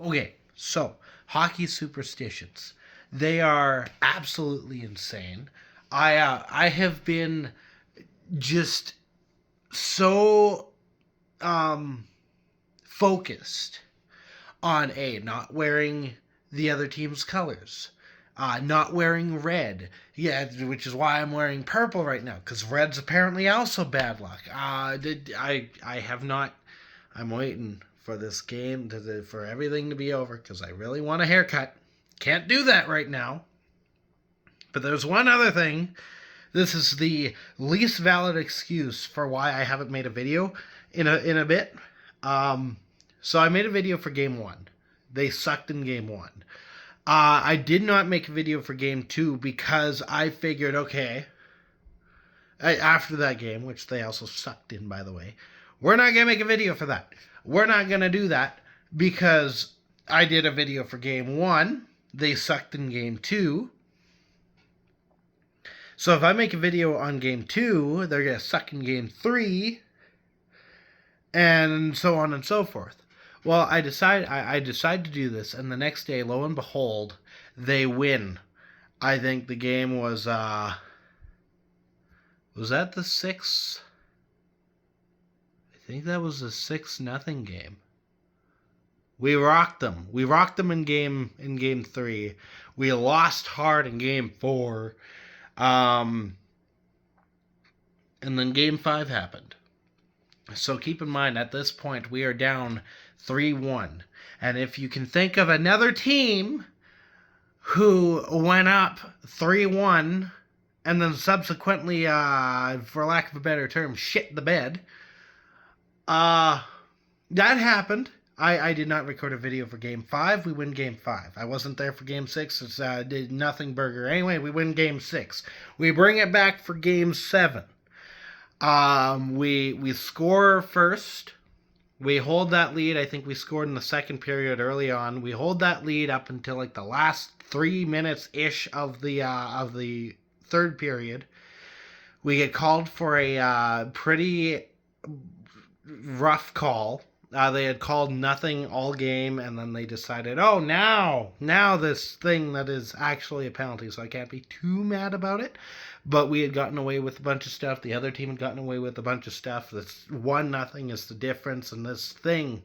Okay, so hockey superstitions. They are absolutely insane. I have been just so um focused on not wearing the other team's colors, not wearing red. Yeah, which is why I'm wearing purple right now, because red's apparently also bad luck. I have not. I'm waiting for this game for everything to be over because I really want a haircut. Can't do that right now. But there's one other thing. This is the least valid excuse for why I haven't made a video in a bit. Um, so I made a video for game one. They sucked in game one. I did not make a video for game two because I figured, okay, after that game, which they also sucked in, by the way, we're not going to make a video for that. We're not going to do that because I did a video for game one. They sucked in game two. So if I make a video on game two, they're going to suck in game three, and so on and so forth. Well, I decide to do this, and the next day, lo and behold, they win. I think the game was that the 6? I think that was a 6-0 game. We rocked them. We rocked them in game 3. We lost hard in game 4. And then game 5 happened. So keep in mind, at this point, we are down 3-1. And if you can think of another team who went up 3-1 and then subsequently, for lack of a better term, shit the bed, that happened. I did not record a video for game 5. We win game 5. I wasn't there for game 6. It's did nothing burger. Anyway, we win game 6. We bring it back for game 7. We score first. We hold that lead. I think we scored in the second period early on. We hold that lead up until like the last 3 minutes ish of the third period. We get called for a pretty rough call. They had called nothing all game, and then they decided, oh, now this thing that is actually a penalty, so I can't be too mad about it. But we had gotten away with a bunch of stuff. The other team had gotten away with a bunch of stuff. That's 1-0 is the difference, and this thing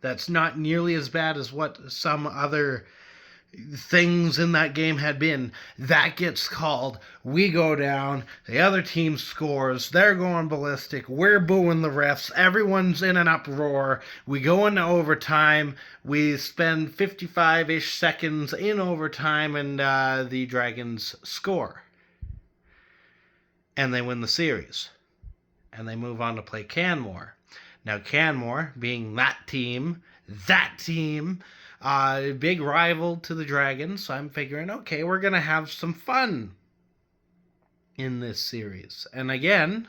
that's not nearly as bad as what some other things in that game had been, that gets called. We go down, the other team scores, they're going ballistic, we're booing the refs, everyone's in an uproar. We go into overtime, we spend 55-ish seconds in overtime, and the Dragons score. And they win the series. And they move on to play Canmore. Now Canmore, being that team, big rival to the Dragons, so I'm figuring, okay, we're going to have some fun in this series. And again,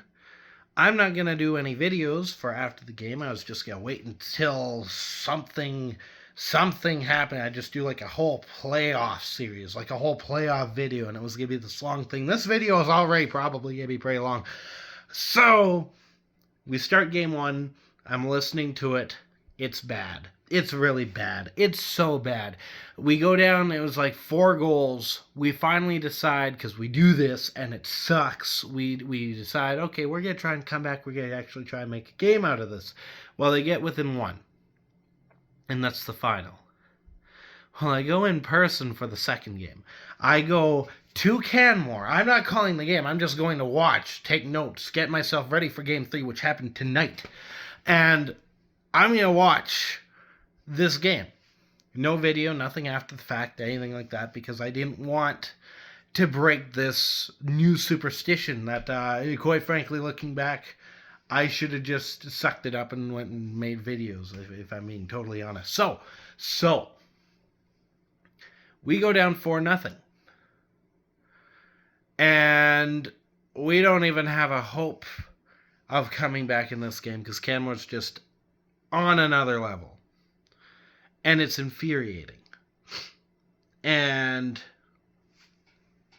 I'm not going to do any videos for after the game. I was just going to wait until something happened. I just do like a whole playoff series, like a whole playoff video, and it was going to be this long thing. This video is already probably going to be pretty long. So, we start game 1. I'm listening to it. It's bad. It's really bad. It's so bad. We go down, it was like 4 goals. We finally decide, because we do this and it sucks, we decide, okay, we're going to try and come back. We're going to actually try and make a game out of this. Well, they get within 1. And that's the final. Well, I go in person for the second game. I go to Canmore. I'm not calling the game. I'm just going to watch, take notes, get myself ready for game 3, which happened tonight. And I'm going to watch this game. No video, nothing after the fact, anything like that, because I didn't want to break this new superstition that, quite frankly, looking back, I should have just sucked it up and went and made videos, if I'm being totally honest. So, we go down 4-0. And we don't even have a hope of coming back in this game, because Canmore's just on another level. And it's infuriating. And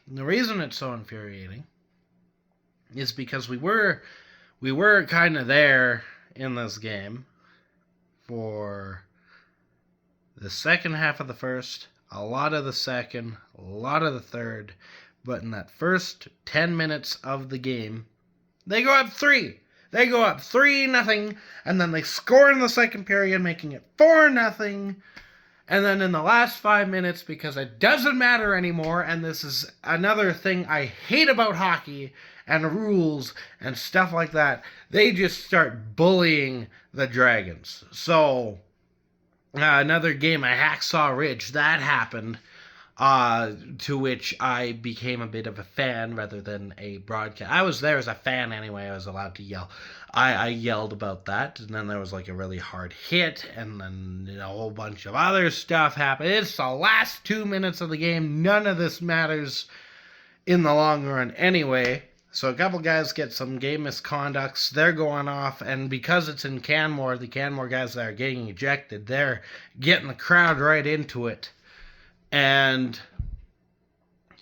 the reason it's so infuriating is because we were kind of there in this game for the second half of the first, a lot of the second, a lot of the third. But in that first 10 minutes of the game, they go up 3. They go up 3-0, and then they score in the second period, making it 4-0. And then in the last 5 minutes, because it doesn't matter anymore, and this is another thing I hate about hockey and rules and stuff like that, they just start bullying the Dragons. So, another game at Hacksaw Ridge, that happened, to which I became a bit of a fan rather than a broadcast. I was there as a fan anyway. I was allowed to yell. I yelled about that, and then there was like a really hard hit, and then a whole bunch of other stuff happened. It's the last 2 minutes of the game. None of this matters in the long run anyway. So a couple guys get some game misconducts. They're going off, and because it's in Canmore, the Canmore guys that are getting ejected, they're getting the crowd right into it. And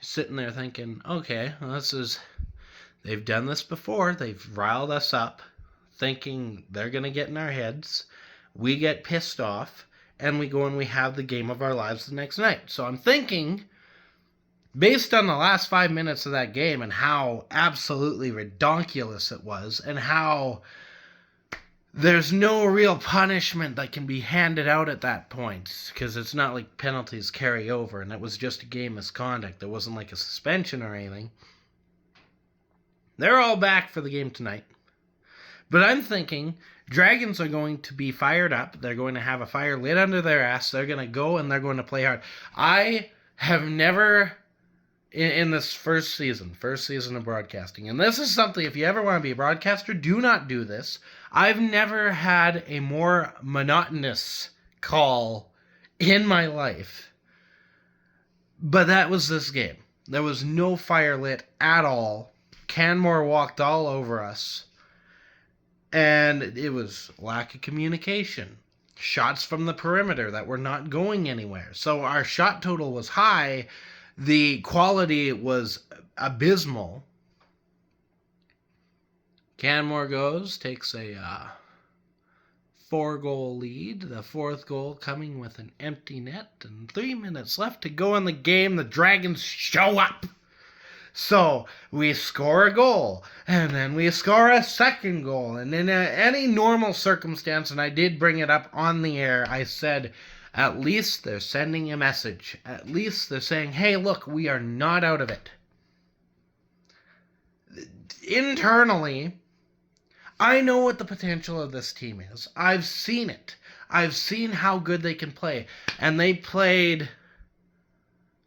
sitting there thinking, okay, well, they've done this before. They've riled us up, thinking they're going to get in our heads. We get pissed off, and we go and we have the game of our lives the next night. So I'm thinking, based on the last 5 minutes of that game and how absolutely redonkulous it was, and how there's no real punishment that can be handed out at that point, because it's not like penalties carry over, and it was just a game misconduct. There wasn't like a suspension or anything. They're all back for the game tonight. But I'm thinking Dragons are going to be fired up. They're going to have a fire lit under their ass. They're going to go and they're going to play hard. I have never, in this first season of broadcasting, and this is something, if you ever want to be a broadcaster, do not do this. I've never had a more monotonous call in my life. But that was this game. There was no fire lit at all. Canmore walked all over us. And it was lack of communication. Shots from the perimeter that were not going anywhere. So our shot total was high. The quality was abysmal. Canmore takes a 4-goal lead. The fourth goal coming with an empty net. And 3 minutes left to go in the game. The Dragons show up. So we score a goal. And then we score a second goal. And in any normal circumstance, and I did bring it up on the air, I said, at least they're sending a message. At least they're saying, hey, look, we are not out of it. Internally, I know what the potential of this team is. I've seen it. I've seen how good they can play. And they played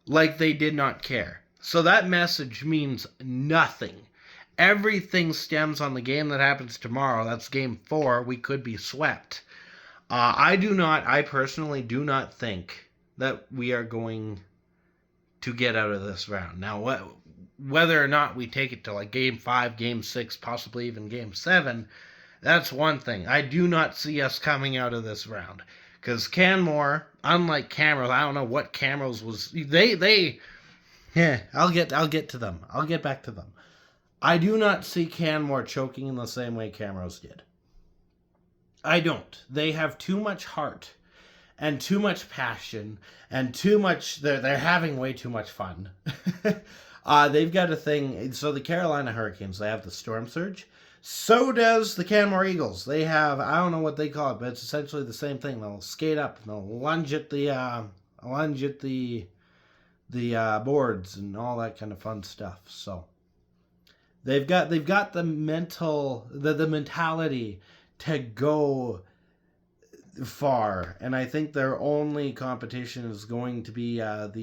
like they did not care. So that message means nothing. Everything stems on the game that happens tomorrow. That's game 4. We could be swept. I personally do not think that we are going to get out of this round. Now, whether or not we take it to like game 5, game 6, possibly even game 7, that's one thing. I do not see us coming out of this round. Because Canmore, unlike Camrose, I don't know what Camrose was. Yeah, I'll get to them. I'll get back to them. I do not see Canmore choking in the same way Camrose did. I don't. They have too much heart and too much passion and too much. They're having way too much fun. They've got a thing. So the Carolina Hurricanes, they have the storm surge. So does the Canmore Eagles. They have, I don't know what they call it, but it's essentially the same thing. They'll skate up and they'll lunge at the boards and all that kind of fun stuff. So they've got the mentality to go far, and I think their only competition is going to be it's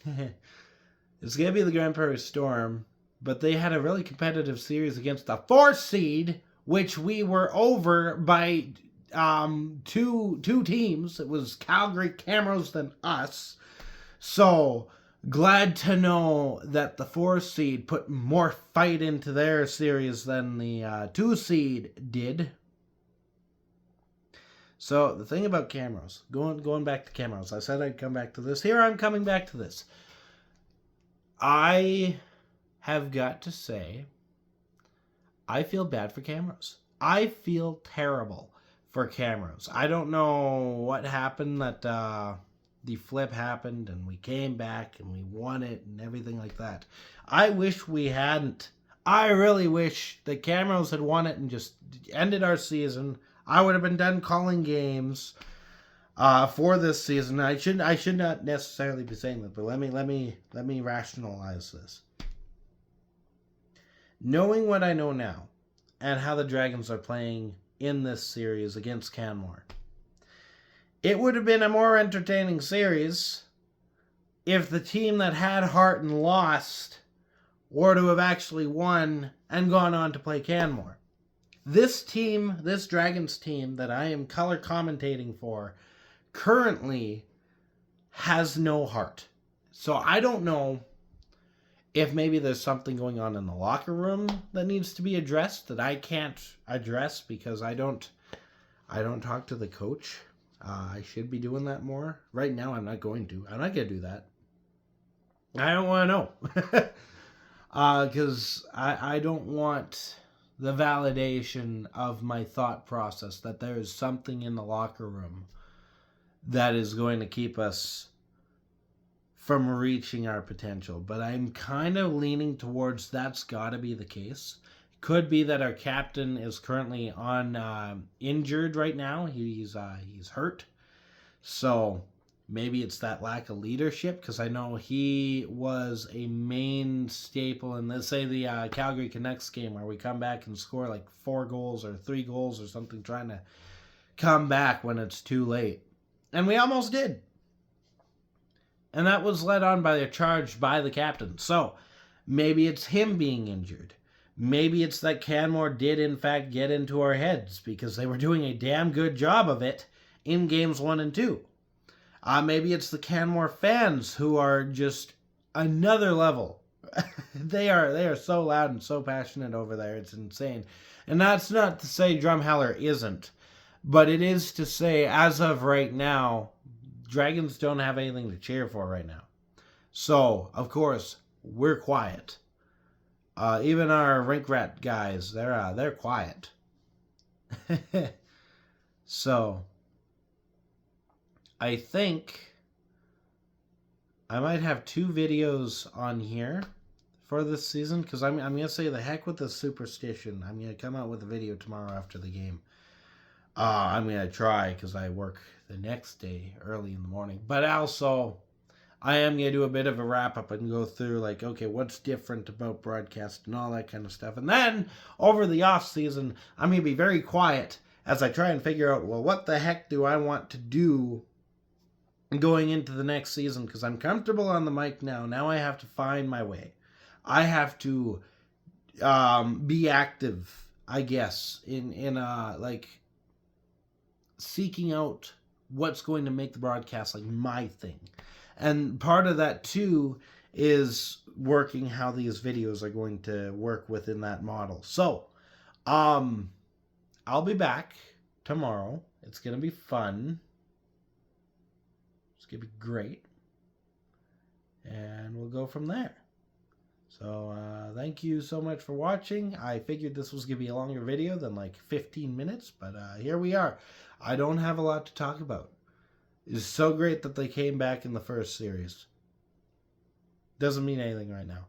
going to be the Grand Prairie Storm. But they had a really competitive series against the 4th seed, which we were over by two teams. It was Calgary, Camrose, then us. So glad to know that the 4th seed put more fight into their series than the 2 seed did. So the thing about Camrose, going back to Camrose, I said I'd come back to this. Here I'm coming back to this. I have got to say, I feel bad for Camrose. I feel terrible for cameras. I don't know what happened that the flip happened and we came back and we won it and everything like that. I wish we hadn't. I really wish the Camrose had won it and just ended our season. I would have been done calling games for this season. I should not necessarily be saying that, but let me rationalize this. Knowing what I know now and how the Dragons are playing in this series against Canmore, it would have been a more entertaining series if the team that had heart and lost were to have actually won and gone on to play Canmore. This team, this Dragons team that I am color commentating for, currently has no heart. So I don't know if maybe there's something going on in the locker room that needs to be addressed that I can't address because I don't talk to the coach. I should be doing that more. Right now I'm not going to. I'm not going to do that. I don't want to know. Because I don't want the validation of my thought process that there is something in the locker room that is going to keep us from reaching our potential. But I'm kind of leaning towards that's got to be the case. Could be that our captain is currently on injured right now. He's hurt. So maybe it's that lack of leadership, because I know he was a main staple in, let's say, the Calgary Canucks game where we come back and score like 4 goals or 3 goals or something, trying to come back when it's too late. And we almost did. And that was led on by a charge by the captain. So maybe it's him being injured. Maybe it's that Canmore did, in fact, get into our heads because they were doing a damn good job of it in games 1 and 2. Maybe it's the Canmore fans who are just another level. They are so loud and so passionate over there. It's insane. And that's not to say Drumheller isn't. But it is to say, as of right now, Dragons don't have anything to cheer for right now. So, of course, we're quiet. Even our rink rat guys, they're quiet. So, I think I might have 2 videos on here for this season, because I'm going to say the heck with the superstition. I'm going to come out with a video tomorrow after the game. I'm going to try, because I work the next day early in the morning. But also, I am going to do a bit of a wrap-up and go through, like, okay, what's different about broadcast and all that kind of stuff. And then, over the off-season, I'm going to be very quiet as I try and figure out, well, what the heck do I want to do going into the next season? Because I'm comfortable on the mic now. Now I have to find my way. I have to be active, I guess, in like, seeking out what's going to make the broadcast like my thing. And part of that too is working how these videos are going to work within that model. So I'll be back tomorrow. It's gonna be fun. It's gonna be great, and we'll go from there. So thank you so much for watching. I figured this was going to be a longer video than like 15 minutes, but here we are. I don't have a lot to talk about. It's so great that they came back in the first series. Doesn't mean anything right now.